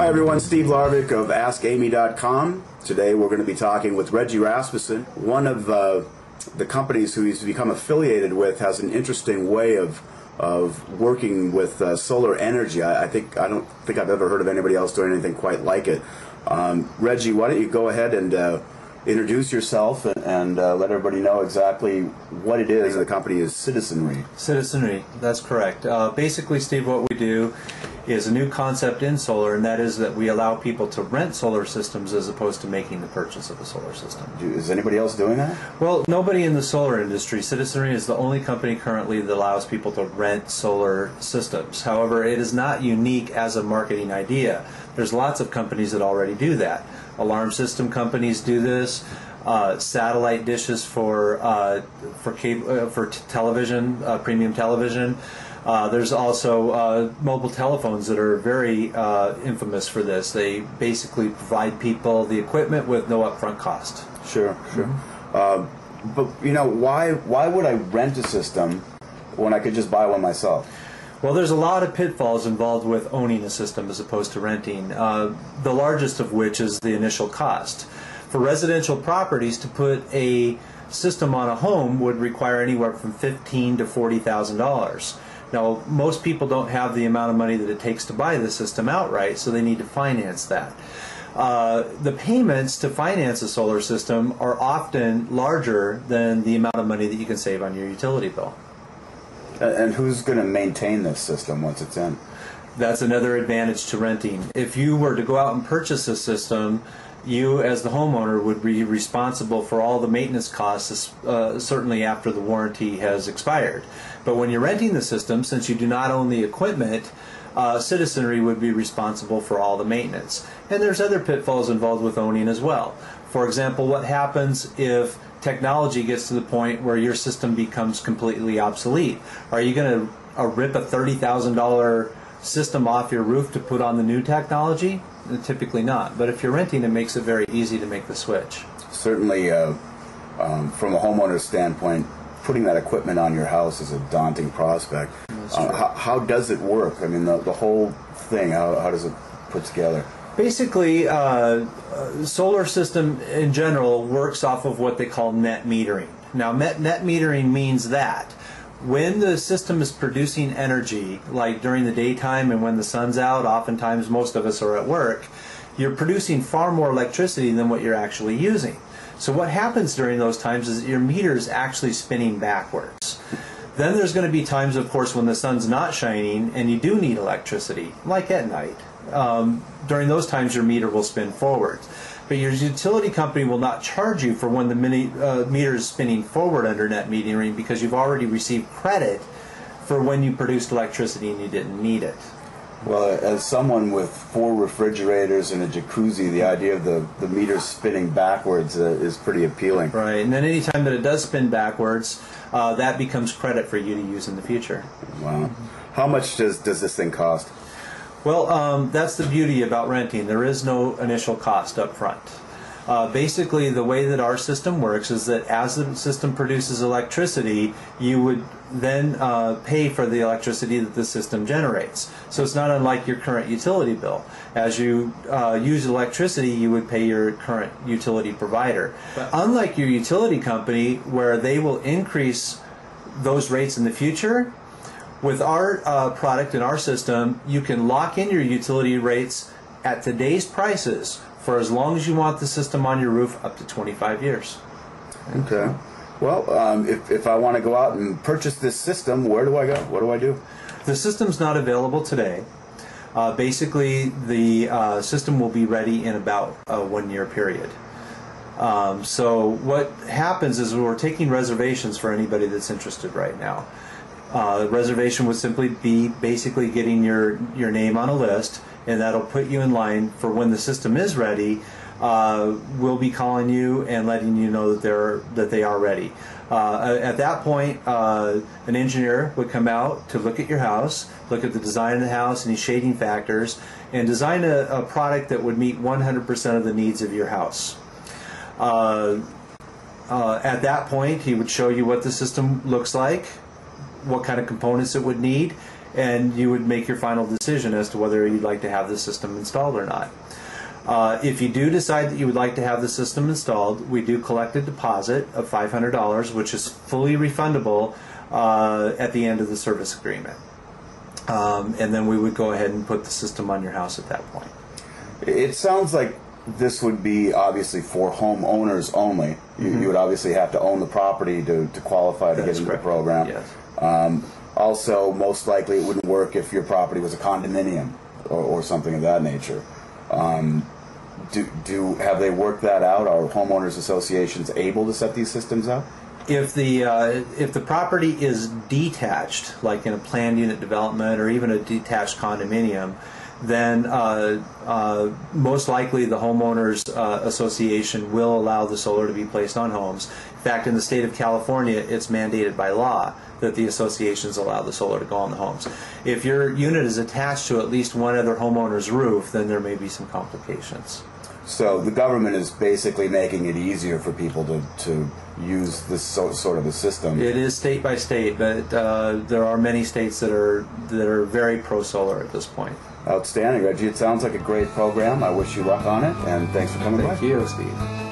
Hi everyone, Steve Laurvick of AskAmy.com. Today we're going to be talking with Reggie Rasmussen. One of the companies who he's become affiliated with has an interesting way of working with solar energy. I don't think I've ever heard of anybody else doing anything quite like it. Reggie, why don't you go ahead and introduce yourself and let everybody know exactly what it is. The company is Citizenry. Citizenry, that's correct. Basically, Steve, what we do is a new concept in solar, and that is that we allow people to rent solar systems as opposed to making the purchase of a solar system. Is anybody else doing that? Well, nobody in the solar industry. Citizenry is the only company currently that allows people to rent solar systems. However, it is not unique as a marketing idea. There's lots of companies that already do that. Alarm system companies do this. Satellite dishes for television, premium television. There's also mobile telephones that are very infamous for this. They basically provide people the equipment with no upfront cost. Sure, sure. But you know, why would I rent a system when I could just buy one myself? Well, there's a lot of pitfalls involved with owning a system as opposed to renting, the largest of which is the initial cost. For residential properties, to put a system on a home would require anywhere from $15,000 to $40,000. Now, most people don't have the amount of money that it takes to buy the system outright, so they need to finance that. The payments to finance a solar system are often larger than the amount of money that you can save on your utility bill. And who's going to maintain this system once it's in? That's another advantage to renting. If you were to go out and purchase a system, you as the homeowner would be responsible for all the maintenance costs, certainly after the warranty has expired. But when you're renting the system, since you do not own the equipment, Citizenry would be responsible for all the maintenance. And there's other pitfalls involved with owning as well. For example, what happens if technology gets to the point where your system becomes completely obsolete? Are you going to rip a $30,000 system off your roof to put on the new technology? Typically not. But if you're renting, it makes it very easy to make the switch. Certainly, from a homeowner's standpoint, putting that equipment on your house is a daunting prospect. How does it work? I mean, the whole thing, how does it put together? Basically, solar system in general works off of what they call net metering. Now, net metering means that when the system is producing energy, like during the daytime and when the sun's out, oftentimes most of us are at work, you're producing far more electricity than what you're actually using. So what happens during those times is that your meter is actually spinning backwards. Then there's going to be times, of course, when the sun's not shining and you do need electricity, like at night. During those times your meter will spin forward. But your utility company will not charge you for when the meter is spinning forward under net metering, because you've already received credit for when you produced electricity and you didn't need it. Well, as someone with 4 refrigerators and a jacuzzi, the idea of the meter spinning backwards is pretty appealing. Right, and then any time that it does spin backwards, that becomes credit for you to use in the future. Wow. How much does this thing cost? Well, that's the beauty about renting. There is no initial cost up front. Basically, the way that our system works is that as the system produces electricity, you would then pay for the electricity that the system generates. So it's not unlike your current utility bill. As you use electricity, you would pay your current utility provider. But unlike your utility company, where they will increase those rates in the future, with our product and our system, you can lock in your utility rates at today's prices for as long as you want the system on your roof, up to 25 years. Okay. Well, if I want to go out and purchase this system, where do I go? What do I do? The system's not available today. Basically, the system will be ready in about a 1-year period. So what happens is we're taking reservations for anybody that's interested right now. Reservation would simply be basically getting your name on a list, and that'll put you in line for when the system is ready. We'll be calling you and letting you know that they are ready. At that point, an engineer would come out to look at your house, look at the design of the house, any shading factors, and design a product that would meet 100% of the needs of your house. At that point, he would show you what the system looks like, what kind of components it would need, and you would make your final decision as to whether you'd like to have the system installed or not. If you do decide that you would like to have the system installed, we do collect a deposit of $500, which is fully refundable at the end of the service agreement. And then we would go ahead and put the system on your house at that point. It sounds like this would be obviously for homeowners only. You would obviously have to own the property to qualify to get into the program. Yes. Also, most likely it wouldn't work if your property was a condominium or something of that nature. Have they worked that out? Are homeowners associations able to set these systems up? If the property is detached, like in a planned unit development or even a detached condominium, then most likely the homeowners association will allow the solar to be placed on homes. In fact, in the state of California, it's mandated by law that the associations allow the solar to go on the homes. If your unit is attached to at least one other homeowner's roof, then there may be some complications. So the government is basically making it easier for people to use this sort of a system. It is state by state, but there are many states that are very pro-solar at this point. Outstanding, Reggie. It sounds like a great program. I wish you luck on it, and thanks for coming by. Thank you, Steve.